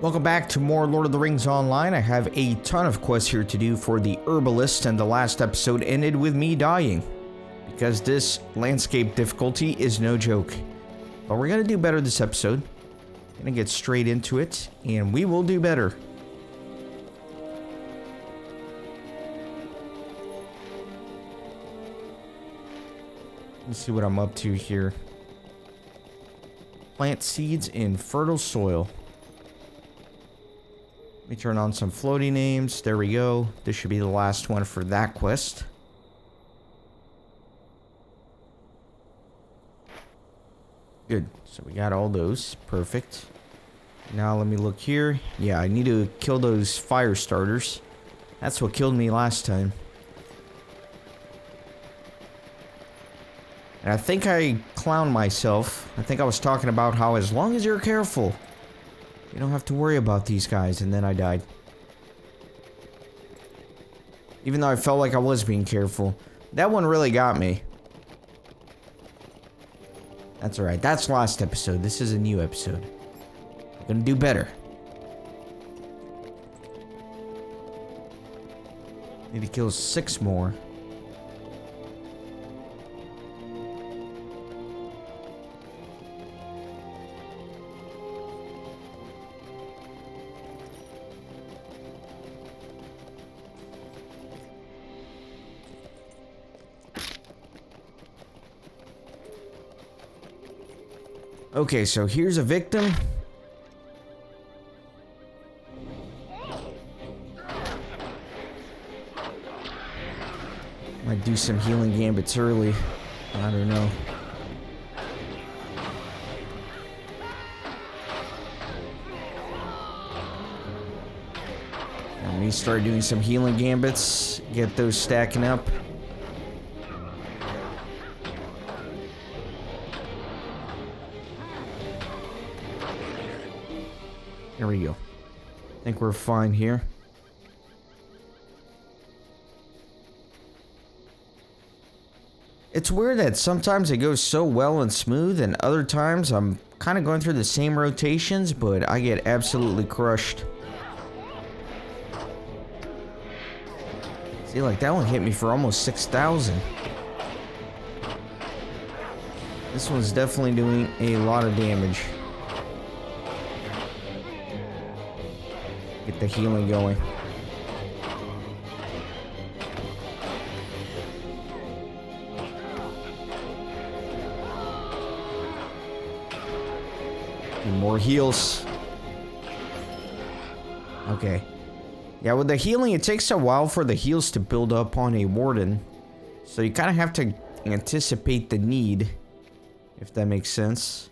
Welcome back to more Lord of the Rings Online. I have a ton of quests here to do for the Herbalist, and the last episode ended with me dying. Because this landscape difficulty is no joke. But we're going to do better this episode. Going to get straight into it, and we will do better. Let's see what I'm up to here. Plant seeds in fertile soil. Let me turn on some floating names. There we go. This should be the last one for that quest. Good. So we got all those. Perfect. Now let me look here. Yeah, I need to kill those fire starters. That's what killed me last time. And I think I clowned myself. I think I was talking about how as long as you're careful, you don't have to worry about these guys, and then I died. Even though I felt like I was being careful. That one really got me. That's alright. That's last episode. This is a new episode. I'm gonna do better. Need to kill 6 more. Okay, so here's a victim. Might do some healing gambits early. I don't know. Let me start doing some healing gambits. Get those stacking up. There we go. I think we're fine here. It's weird that sometimes it goes so well and smooth, and other times I'm kind of going through the same rotations, but I get absolutely crushed. See, like that one hit me for almost 6,000. This one's definitely doing a lot of damage. Get the healing going. Need more heals. Okay. Yeah, with the healing, it takes a while for the heals to build up on a warden. So you kind of have to anticipate the need, if that makes sense.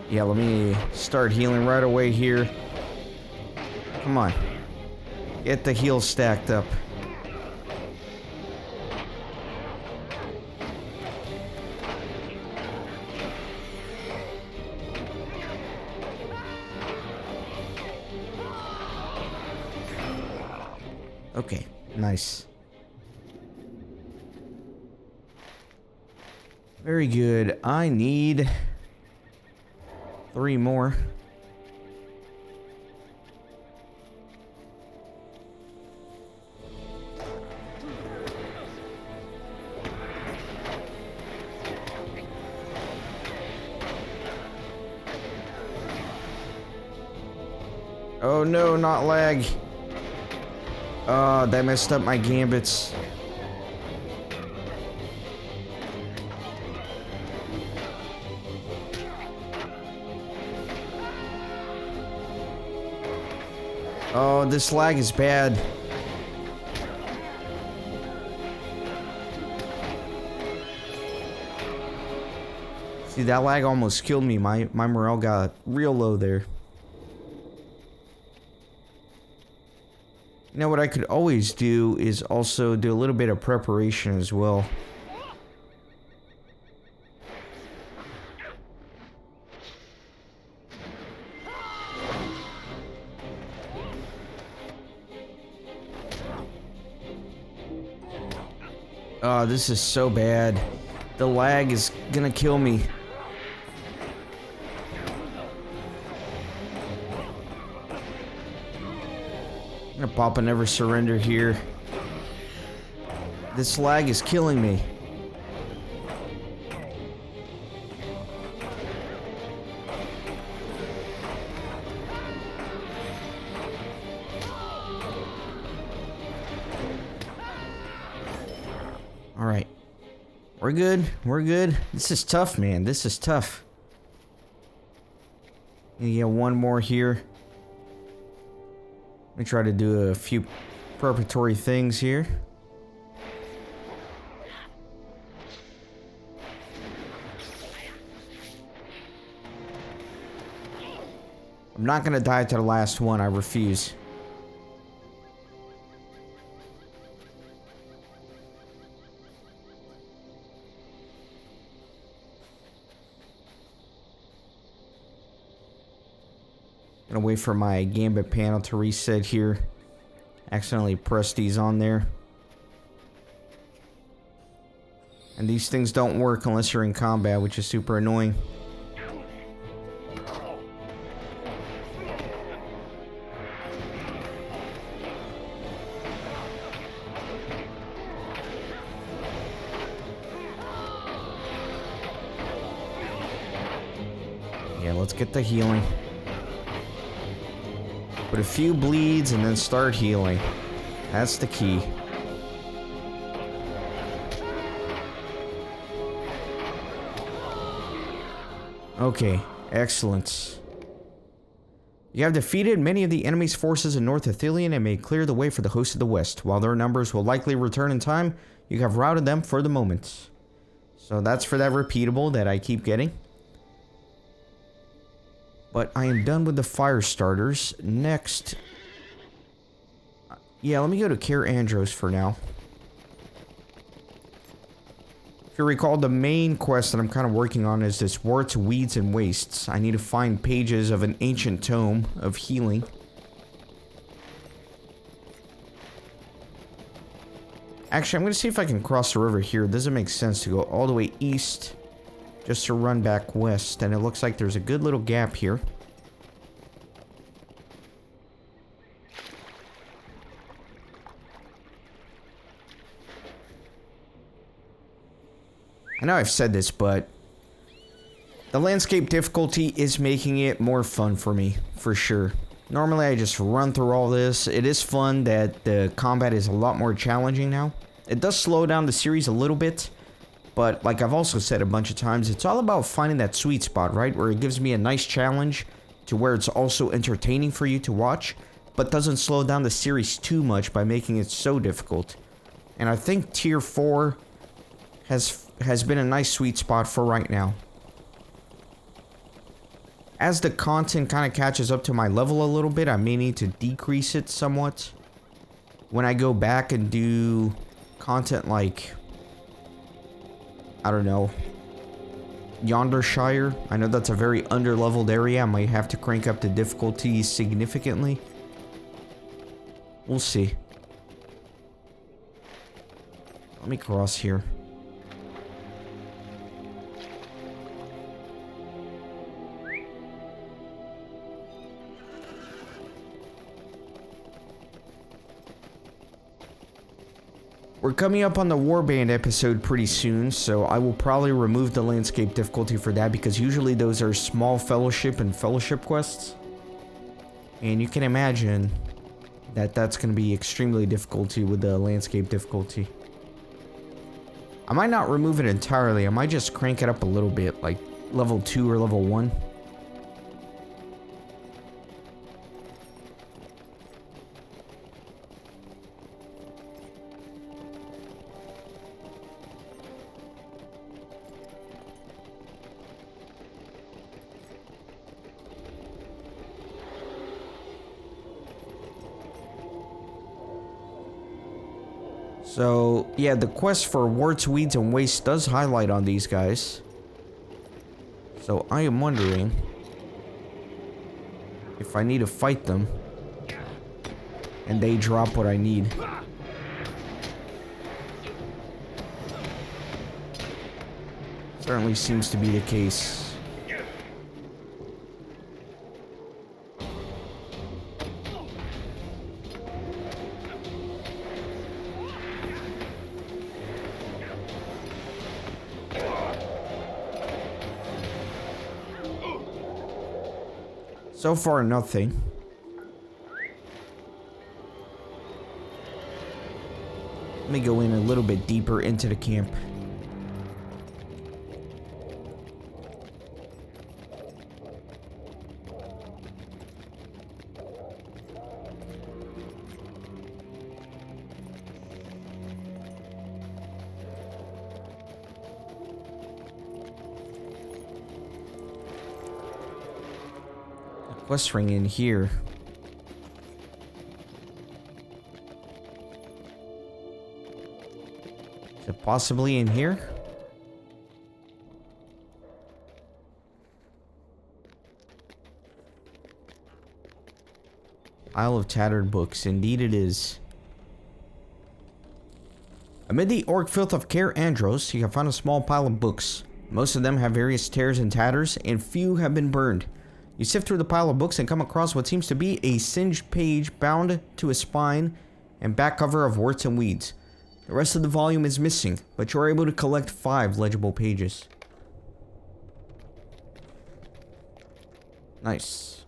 Yeah, let me start healing right away here. Come on. Get the heals stacked up. Okay, nice. Very good. I need 3 more. Oh no, not lag. Oh, that messed up my gambits. Oh, this lag is bad. See, that lag almost killed me. My morale got real low there. You know what I could always do is also do a little bit of preparation as well. Oh, this is so bad. The lag is gonna kill me. I'm gonna pop a never surrender here. This lag is killing me. Alright. We're good. We're good. This is tough, man. This is tough. Gonna get one more here. Let me try to do a few preparatory things here. I'm not gonna die to the last one. I refuse. Gonna wait for my gambit panel to reset here. Accidentally pressed these on there. And these things don't work unless you're in combat, which is super annoying. Yeah, let's get the healing. Put a few bleeds and then start healing. That's the key. Okay, excellent. You have defeated many of the enemy's forces in North Ethereum and may clear the way for the host of the West. While their numbers will likely return in time, you have routed them for the moment. So that's for that repeatable that I keep getting. But I am done with the fire starters. Next... Yeah, let me go to Care Andros for now. If you recall, the main quest that I'm kind of working on is this Worts, Weeds, and Wastes. I need to find pages of an ancient tome of healing. Actually, I'm going to see if I can cross the river here. It doesn't make sense to go all the way east just to run back west, and it looks like there's a good little gap here. I know I've said this, but the landscape difficulty is making it more fun for me, for sure. Normally I just run through all this. It is fun that the combat is a lot more challenging now. It does slow down the series a little bit, but like I've also said a bunch of times, it's all about finding that sweet spot, right? Where it gives me a nice challenge to where it's also entertaining for you to watch, but doesn't slow down the series too much by making it so difficult. And I think Tier 4 has been a nice sweet spot for right now. As the content kind of catches up to my level a little bit, I may need to decrease it somewhat. When I go back and do content like, I don't know, Yondershire. I know that's a very under-leveled area. I might have to crank up the difficulty significantly. We'll see. Let me cross here. We're coming up on the Warband episode pretty soon, so I will probably remove the landscape difficulty for that because usually those are small fellowship and fellowship quests. And you can imagine that that's going to be extremely difficult with the landscape difficulty. I might not remove it entirely, I might just crank it up a little bit, like level 2 or level 1. So, yeah, the quest for Worts, Weeds, and Wastes does highlight on these guys. So, I am wondering if I need to fight them and they drop what I need. Certainly seems to be the case. So far, nothing. Let me go in a little bit deeper into the camp. Quest ring in here. Is it possibly in here? Pile of tattered books. Indeed it is. Amid the orc filth of Cair Andros, you can find a small pile of books. Most of them have various tears and tatters, and few have been burned. You sift through the pile of books and come across what seems to be a singed page bound to a spine and back cover of Worts and Weeds. The rest of the volume is missing, but you're able to collect 5 legible pages. Nice.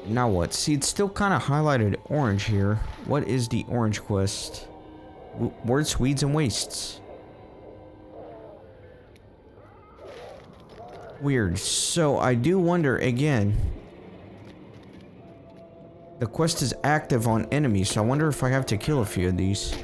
Now what? See, it's still kind of highlighted orange here. What is the orange quest? Words, Weeds, and Wastes. Weird. So I do wonder again. The quest is active on enemies, so I wonder if I have to kill a few of these.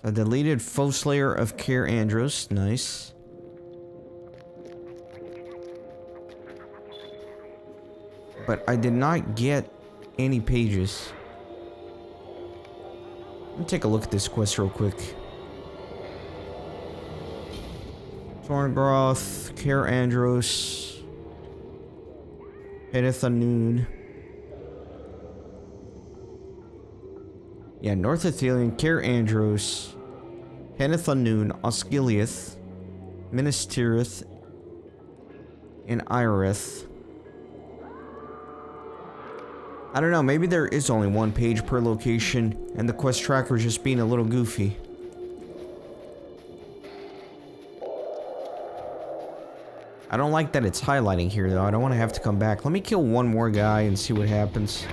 A deleted foe slayer of Cair Andros. Nice. But I did not get any pages. Let me take a look at this quest real quick. Torngroth, Cair Andros, Hedithanun. Yeah, North Ethereum, Cair Andros, Hedithanun, Osgiliath, Minas Tirith, and Irith. I don't know, maybe there is only one page per location, and the quest tracker is just being a little goofy. I don't like that it's highlighting here, though. I don't want to have to come back. Let me kill one more guy and see what happens.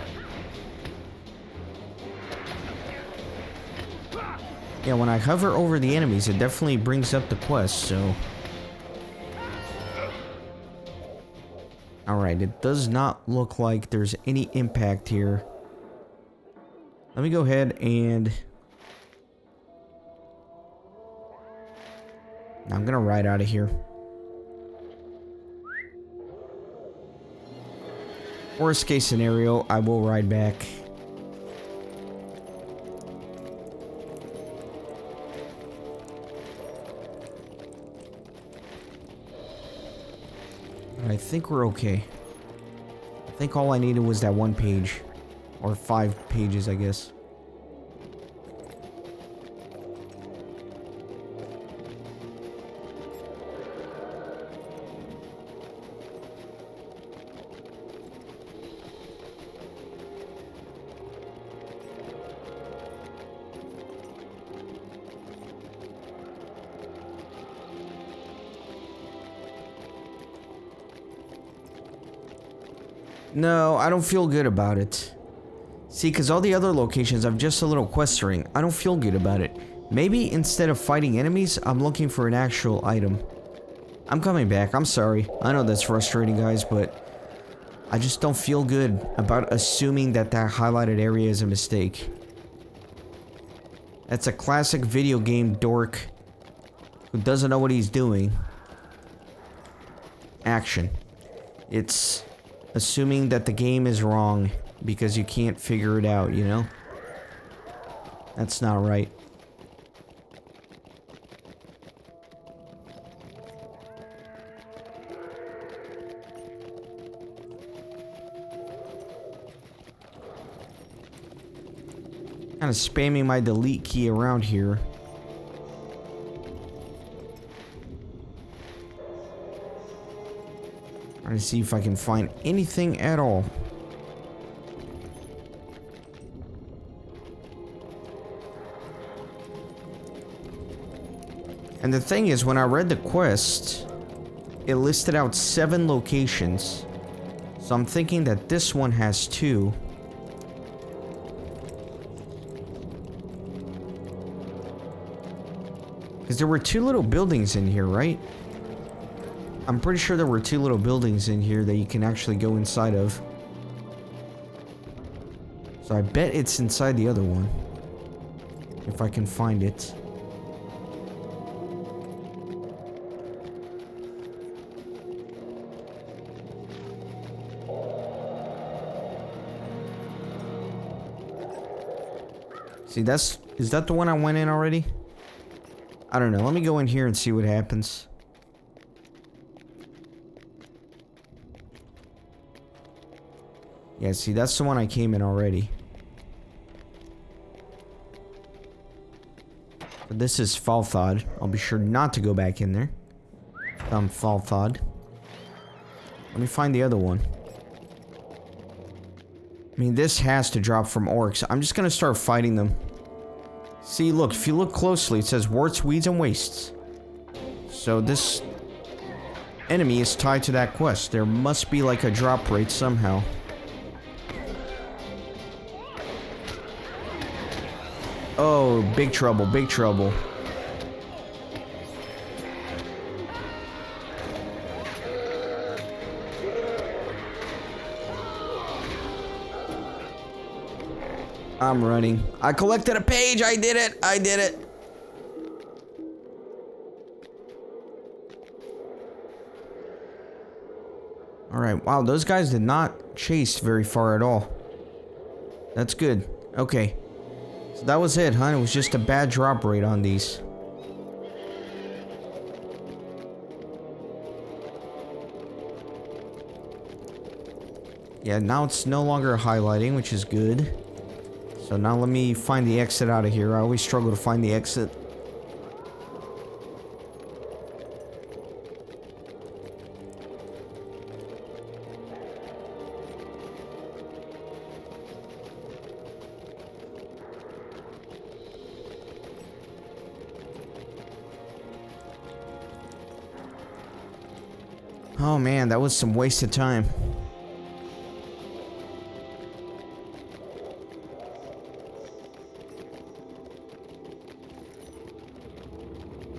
Yeah, when I hover over the enemies, it definitely brings up the quest, so... Alright, it does not look like there's any impact here. Let me go ahead and... I'm gonna ride out of here. Worst case scenario, I will ride back. I think we're okay. I think all I needed was that one page. Or 5 pages, I guess. No, I don't feel good about it. See, because all the other locations have just a little quest ring. I don't feel good about it. Maybe instead of fighting enemies, I'm looking for an actual item. I'm coming back. I'm sorry. I know that's frustrating, guys, but I just don't feel good about assuming that that highlighted area is a mistake. That's a classic video game dork who doesn't know what he's doing. Action. It's assuming that the game is wrong because you can't figure it out, you know? That's not right. Kind of spamming my delete key around here. Trying to see if I can find anything at all. And the thing is, when I read the quest, it listed out 7 locations. So I'm thinking that this one has 2. Because there were 2 little buildings in here, right? I'm pretty sure there were 2 little buildings in here that you can actually go inside of. So I bet it's inside the other one. If I can find it. See, is that the one I went in already? I don't know. Let me go in here and see what happens. Yeah, see, that's the one I came in already. But this is Falthod. I'll be sure not to go back in there. Falthod. Let me find the other one. I mean, this has to drop from orcs. I'm just gonna start fighting them. See, look, if you look closely, it says Worts, Weeds, and Wastes. So this enemy is tied to that quest. There must be like a drop rate somehow. Oh, big trouble, big trouble. I'm running. I collected a page. I did it. I did it. All right. Wow, those guys did not chase very far at all. That's good. Okay. So that was it, huh? It was just a bad drop rate on these. Yeah, now it's no longer highlighting, which is good. So now let me find the exit out of here. I always struggle to find the exit. Oh man, that was some wasted time.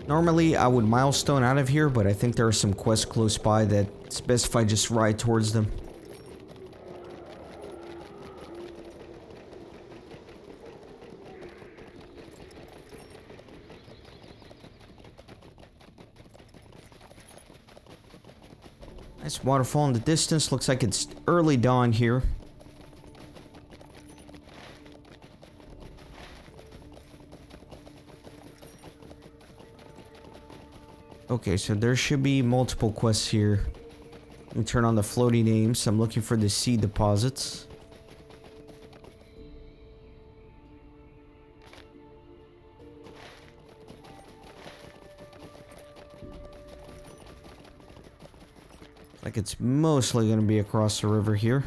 Normally, I would milestone out of here, but I think there are some quests close by that it's best if I just ride towards them. Nice waterfall in the distance. Looks like it's early dawn here. Okay, so there should be multiple quests here. Let me turn on the floating names. I'm looking for the seed deposits. Like it's mostly going to be across the river here.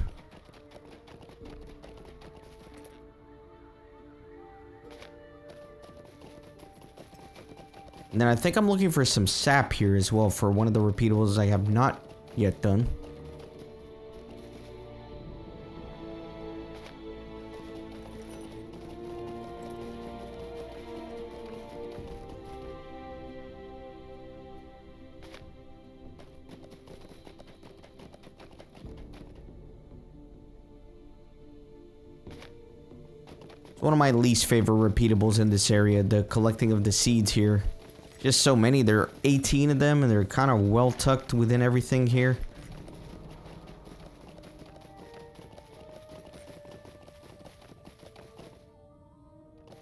And then I think I'm looking for some sap here as well for one of the repeatables I have not yet done. It's one of my least favorite repeatables in this area, the collecting of the seeds here. Just so many. There are 18 of them, and they're kind of well tucked within everything here.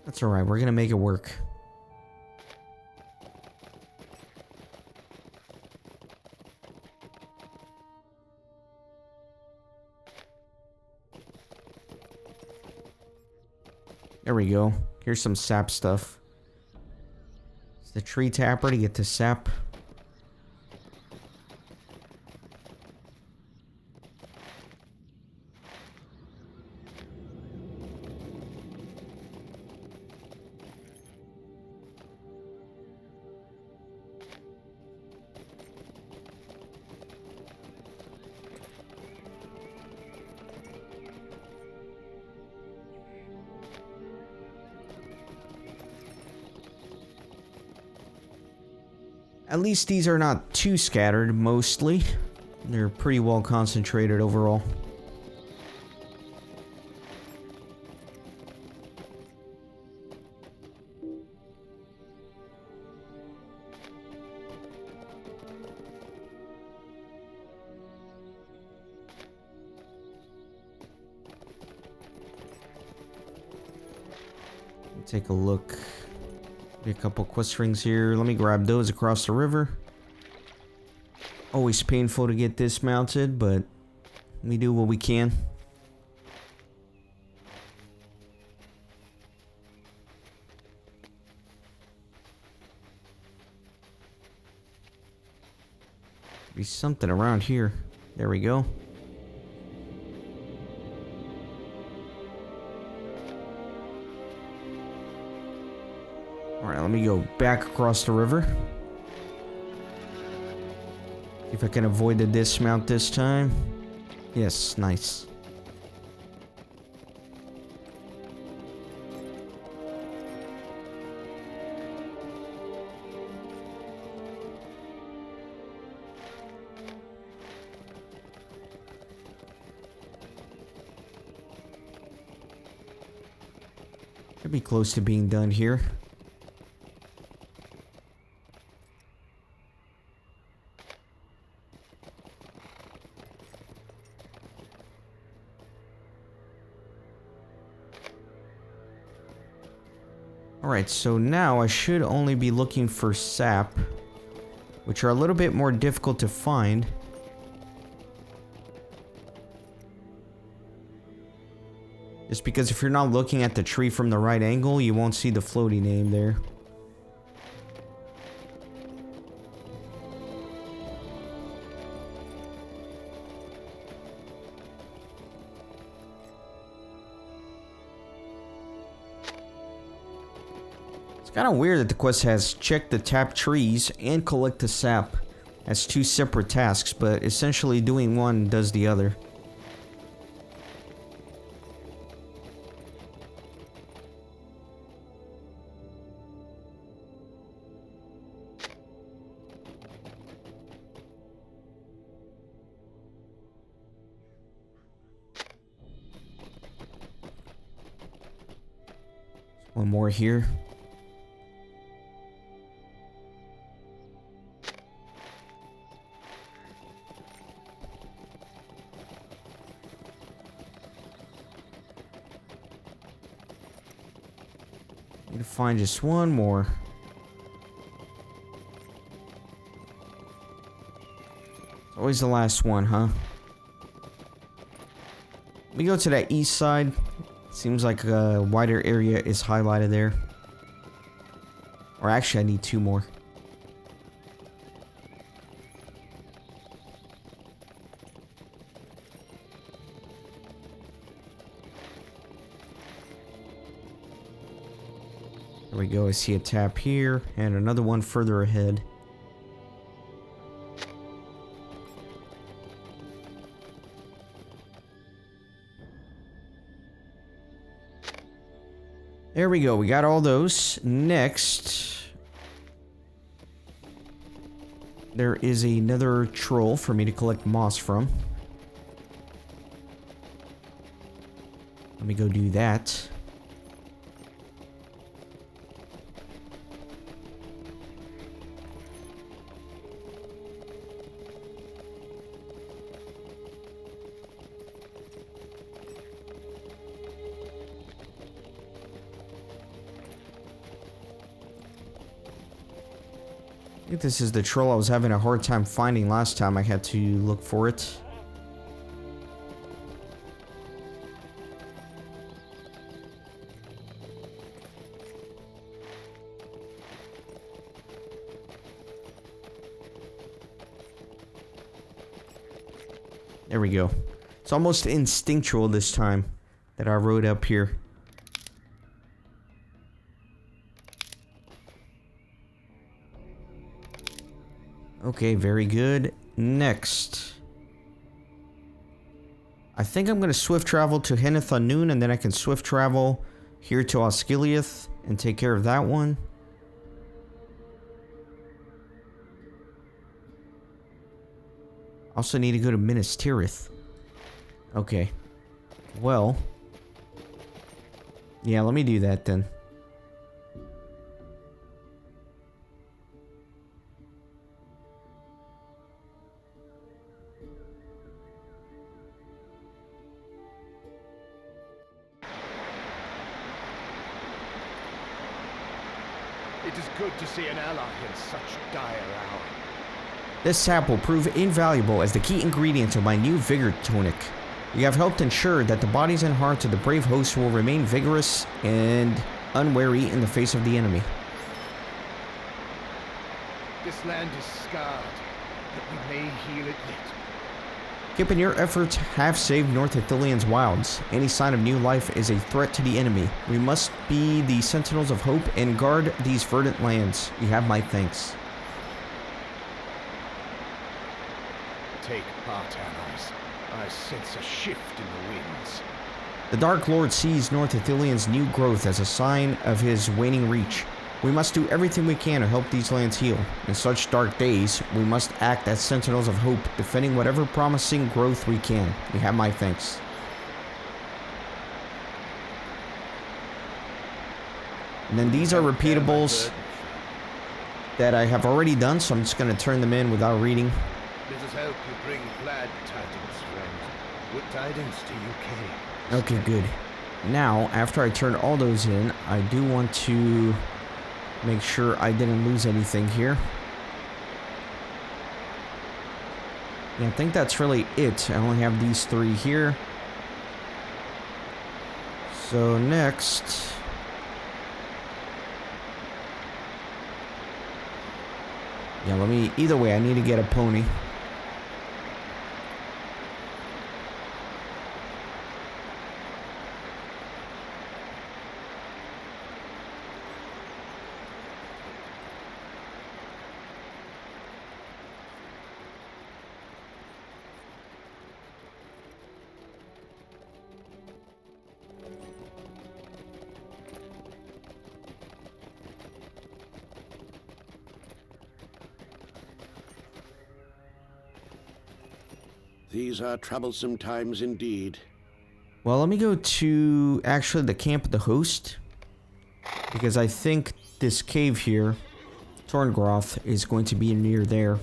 That's alright, we're gonna make it work. There we go. Here's some sap stuff. It's the tree tapper to get the sap. At least these are not too scattered, mostly. They're pretty well concentrated overall. Take a look. A couple quest rings here. Let me grab those across the river. Always painful to get dismounted, but we do what we can. Be something around here. There we go. Alright, let me go back across the river. See if I can avoid the dismount this time. Yes, nice. Should be close to being done here. Alright, so now I should only be looking for sap, which are a little bit more difficult to find. Just because if you're not looking at the tree from the right angle, you won't see the floaty name there. Kind of weird that the quest has check the tap trees and collect the sap as two separate tasks, but essentially doing one does the other. One more here. Need to find just one more. It's always the last one, huh? We go to that east side. Seems like a wider area is highlighted there. Or actually, I need two more. There we go, I see a tap here, and another one further ahead. There we go, we got all those. Next, there is another troll for me to collect moss from. Let me go do that. I think this is the troll I was having a hard time finding last time I had to look for it. There we go. It's almost instinctual this time that I wrote up here. Okay, very good. Next. I think I'm going to swift travel to Henneth on noon, and then I can swift travel here to Osgiliath and take care of that one. Also need to go to Minas Tirith. Okay. Well. Yeah, let me do that then. It is good to see an ally in such dire hour. This sap will prove invaluable as the key ingredient of my new Vigor Tonic. You have helped ensure that the bodies and hearts of the brave hosts will remain vigorous and unwary in the face of the enemy. This land is scarred, but we may heal it yet. Kip and your efforts have saved North Ithilion's wilds. Any sign of new life is a threat to the enemy. We must be the sentinels of hope and guard these verdant lands. You have my thanks. Take heart, allies. I sense a shift in the winds. The Dark Lord sees North Ithilion's new growth as a sign of his waning reach. We must do everything we can to help these lands heal. In such dark days, we must act as sentinels of hope, defending whatever promising growth we can. You have my thanks. And then these are repeatables that I have already done, so I'm just going to turn them in without reading. Let us help you bring glad tidings, friend. Good tidings to UK. Okay, good. Now, after I turn all those in, I do want to make sure I didn't lose anything here. Yeah, I think that's really it. I only have these three here. So next... yeah, let me... either way, I need to get a pony. These are troublesome times indeed. Well, let me go to actually the camp of the host, because I think this cave here, Torngroth, is going to be near there.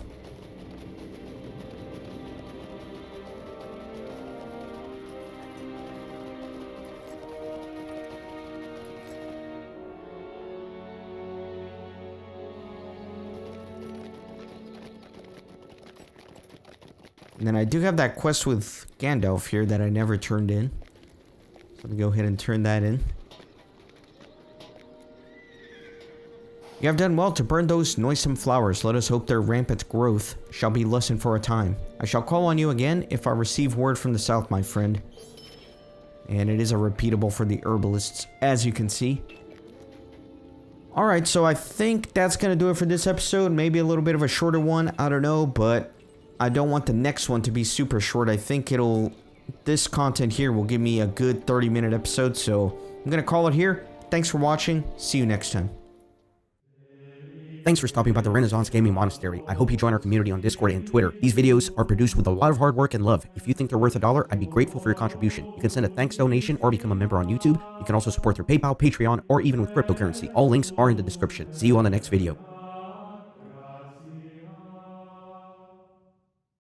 And then I do have that quest with Gandalf here that I never turned in. So let me go ahead and turn that in. You have done well to burn those noisome flowers. Let us hope their rampant growth shall be lessened for a time. I shall call on you again if I receive word from the south, my friend. And it is a repeatable for the herbalists, as you can see. Alright, so I think that's going to do it for this episode. Maybe a little bit of a shorter one. I don't know, but I don't want the next one to be super short. I think this content here will give me a good 30-minute episode, so I'm going to call it here. Thanks for watching. See you next time. Thanks for stopping by the Renaissance Gaming Monastery. I hope you join our community on Discord and Twitter. These videos are produced with a lot of hard work and love. If you think they're worth $1, I'd be grateful for your contribution. You can send a thanks donation or become a member on YouTube. You can also support through PayPal, Patreon, or even with cryptocurrency. All links are in the description. See you on the next video.